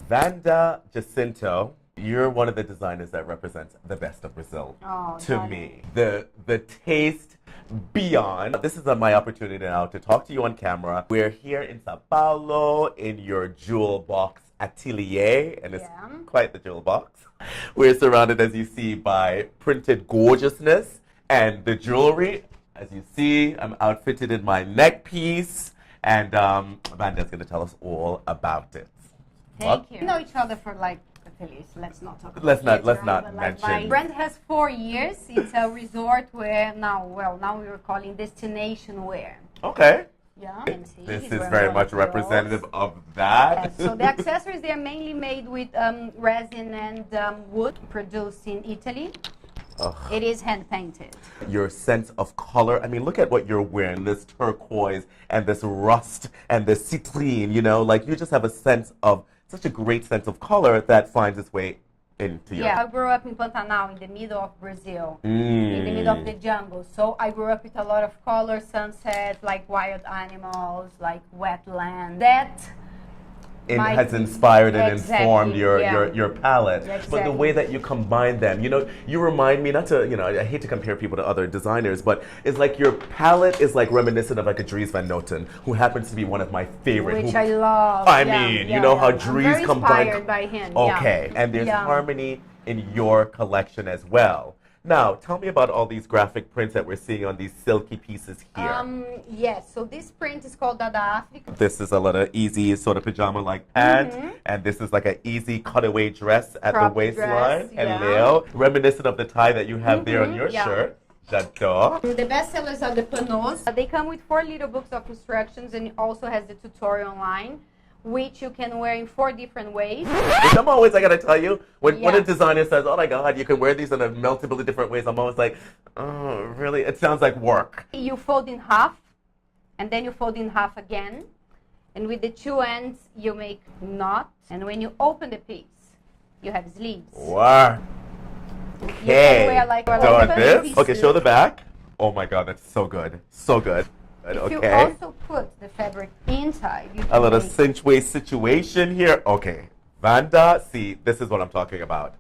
Vanda Jacintho, you're one of the designers that represents the best of Brazil to me. The taste beyond. This is my opportunity now to talk to you on camera. We're here in São Paulo in your jewel box atelier, and it's quite the jewel box. We're surrounded, as you see, by printed gorgeousness and the jewelry. As you see, I'm outfitted in my neck piece, and Vanda's going to tell us all about it. Thank you. We know each other for like at least. Let's not talk about let's not mention. My brand has 4 years. It's a resort wear now. Well, now we're calling destination wear. Okay. Yeah. This is very much representative of that. So the accessories, they are mainly made with resin and wood, produced in Italy. Ugh. It is hand painted. Your sense of color, I mean, look at what you're wearing, this turquoise and this rust and this citrine, you know, like you just have a sense of, such a great sense of color that finds its way into your... Yeah, I grew up in Pantanal, in the middle of Brazil, in the middle of the jungle. So I grew up with a lot of color, sunset, like wild animals, like wetland. That has inspired and informed your palette. Exactly. But the way that you combine them, you know, you remind me, not to, you know, I hate to compare people to other designers, but it's like your palette is like reminiscent of like a Dries Van Noten, who happens to be one of my favorite. Which I love. I mean, you know how Dries combined. Inspired by him. Okay, and there's harmony in your collection as well. Now, tell me about all these graphic prints that we're seeing on these silky pieces here. Yes, so this print is called Dada Africa. This is a little easy sort of pajama-like pant, and this is like an easy cutaway dress at the waistline. Hello, reminiscent of the tie that you have there on your shirt. J'adore. The best sellers are the panos. They come with 4 little books of instructions, and it also has the tutorial online, which you can wear in 4 different ways. Which I'm always, I gotta tell you, when a designer says, oh my God, you can wear these in multiple different ways, I'm always like, oh, really? It sounds like work. You fold in half, and then you fold in half again, and with the 2 ends, you make knots, and when you open the piece, you have sleeves. Wow. Okay. You can wear like this? Okay, show the back. Oh my God, that's so good. So good. If you also put the fabric inside, you can a little cinch waist situation here. Okay, Vanda, see, this is what I'm talking about.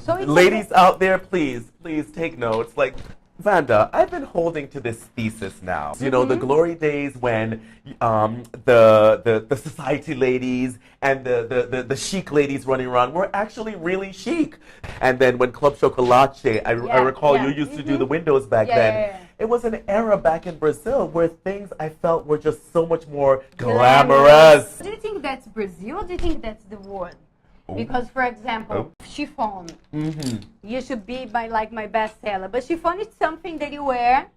So ladies out there, please take notes. Like, Vanda, I've been holding to this thesis now. You know, the glory days when the society ladies and the chic ladies running around were actually really chic. And then when Club Chocolate, I recall you used to do the windows back then. It was an era back in Brazil where things I felt were just so much more glamorous. Do you think that's Brazil or do you think that's the world? Because, for example, chiffon, you should be my best seller. But chiffon is something that you wear.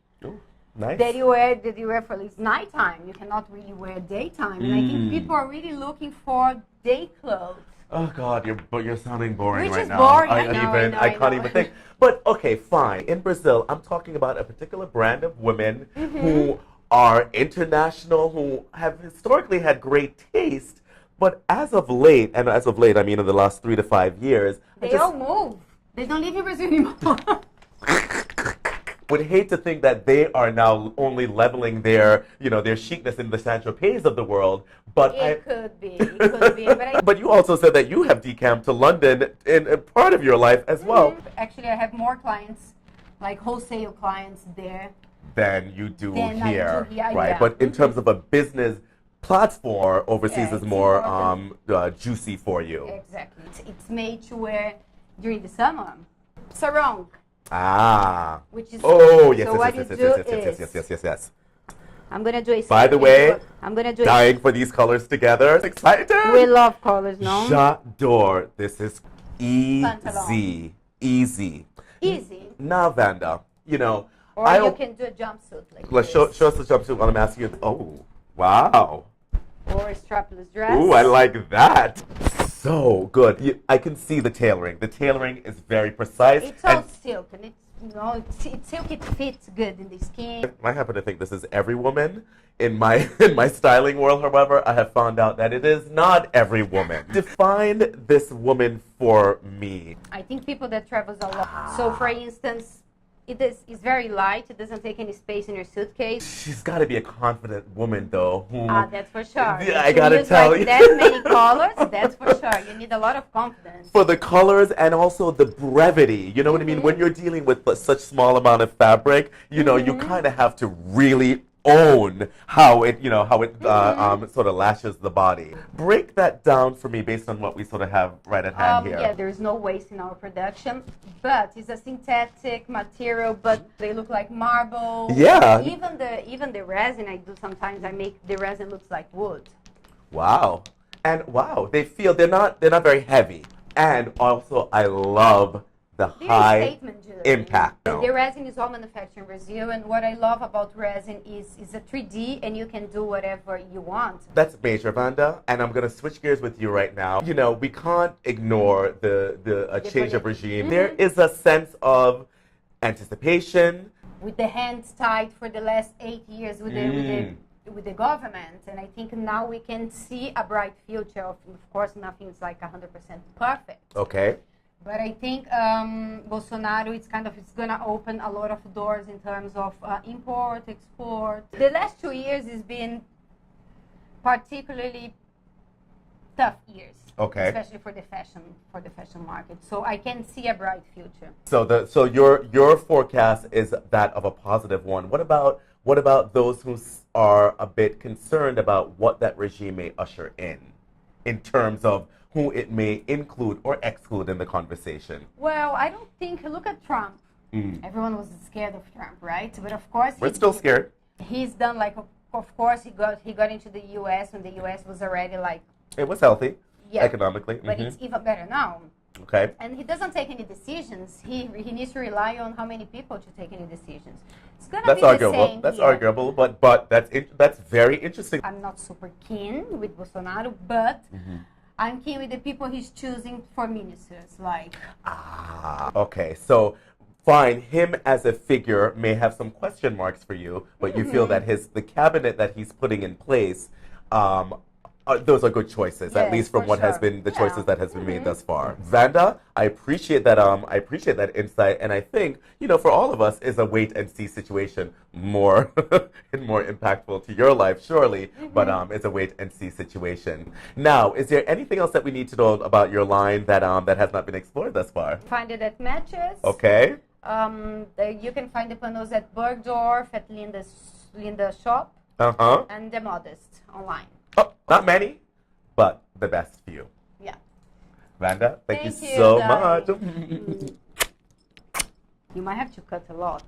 Nice. That you wear for it's nighttime. You cannot really wear daytime. And I think people are really looking for day clothes. Oh God, you're sounding boring right now. Boring. I can't even think. But okay, fine. In Brazil, I'm talking about a particular brand of women who are international, who have historically had great taste. But as of late, I mean in the last 3 to 5 years, they all move. They don't live in Brazil anymore. Would hate to think that they are now only leveling their chicness in the Saint-Tropez of the world. But it could be. But you also said that you have decamped to London in part of your life as well. Actually, I have more clients, like wholesale clients there, than you do here, right? Yeah. But in terms of a business platform, overseas is more juicy for you. Exactly. It's made to wear during the summer. Sarong. Which is yes. I'm gonna do a. By the way, I'm gonna do dying for these colors together. Excited. We love colors, no? J'adore. This is easy. Now, Vanda, you know. Or you can do a jumpsuit like let's show us the jumpsuit while I'm asking you. Oh, wow. Or a strapless dress. Ooh, I like that. So good. I can see the tailoring. The tailoring is very precise. It's all silk, and it's silk. It fits good in the skin. I happen to think this is every woman. In my styling world, however, I have found out that it is not every woman. Define this woman for me. I think people that travels a lot. So, for instance, It's very light. It doesn't take any space in your suitcase. She's got to be a confident woman, though. That's for sure. Yeah, I gotta tell you. That many colors, that's for sure. You need a lot of confidence. For the colors and also the brevity. You know what I mean? When you're dealing with such small amount of fabric, you know, you kind of have to really own how it sort of lashes the body. Break that down for me based on what we sort of have right at hand here. Yeah, there's no waste in our production, but it's a synthetic material, but they look like marble. Yeah. Even the resin I do sometimes, I make the resin looks like wood. Wow. And wow, they're not very heavy. And also I love the high impact. The resin is all manufactured in Brazil, and what I love about resin is a 3D, and you can do whatever you want. That's major, Vanda, and I'm going to switch gears with you right now. You know, we can't ignore the change of regime. There is a sense of anticipation. With the hands tied for the last 8 years with the government, and I think now we can see a bright future. Of course, nothing is like 100% perfect. Okay. But I think Bolsonaro, it's going to open a lot of doors in terms of import, export. The last 2 years has been particularly tough years. Okay. Especially for the fashion market. So I can see a bright future. So your forecast is that of a positive one. What about those who are a bit concerned about what that regime may usher in terms of who it may include or exclude in the conversation? Well, I don't think. Look at Trump. Everyone was scared of Trump, right? But of course, we're still scared. He's done of course, he got into the U.S. when the U.S. was already like. It was healthy, economically. But it's even better now. Okay. And he doesn't take any decisions. He needs to rely on how many people to take any decisions. It's gonna be arguable. The same That's here. arguable, but that's very interesting. I'm not super keen with Bolsonaro, but. I'm keen with the people he's choosing for ministers, like. Okay. So, fine. Him as a figure may have some question marks for you, but you feel that the cabinet that he's putting in place, those are good choices, at least from what has been the choices that has been made thus far. Vanda, I appreciate that. I appreciate that insight, and I think for all of us is a wait and see situation more and more impactful to your life, surely. But it's a wait and see situation. Now, is there anything else that we need to know about your line that has not been explored thus far? Find it at Matches. Okay. You can find the panels at Bergdorf, at Linda's shop, and the Modest online. Oh, not many, but the best few. Yeah. Vanda, thank you so much. You might have to cut a lot.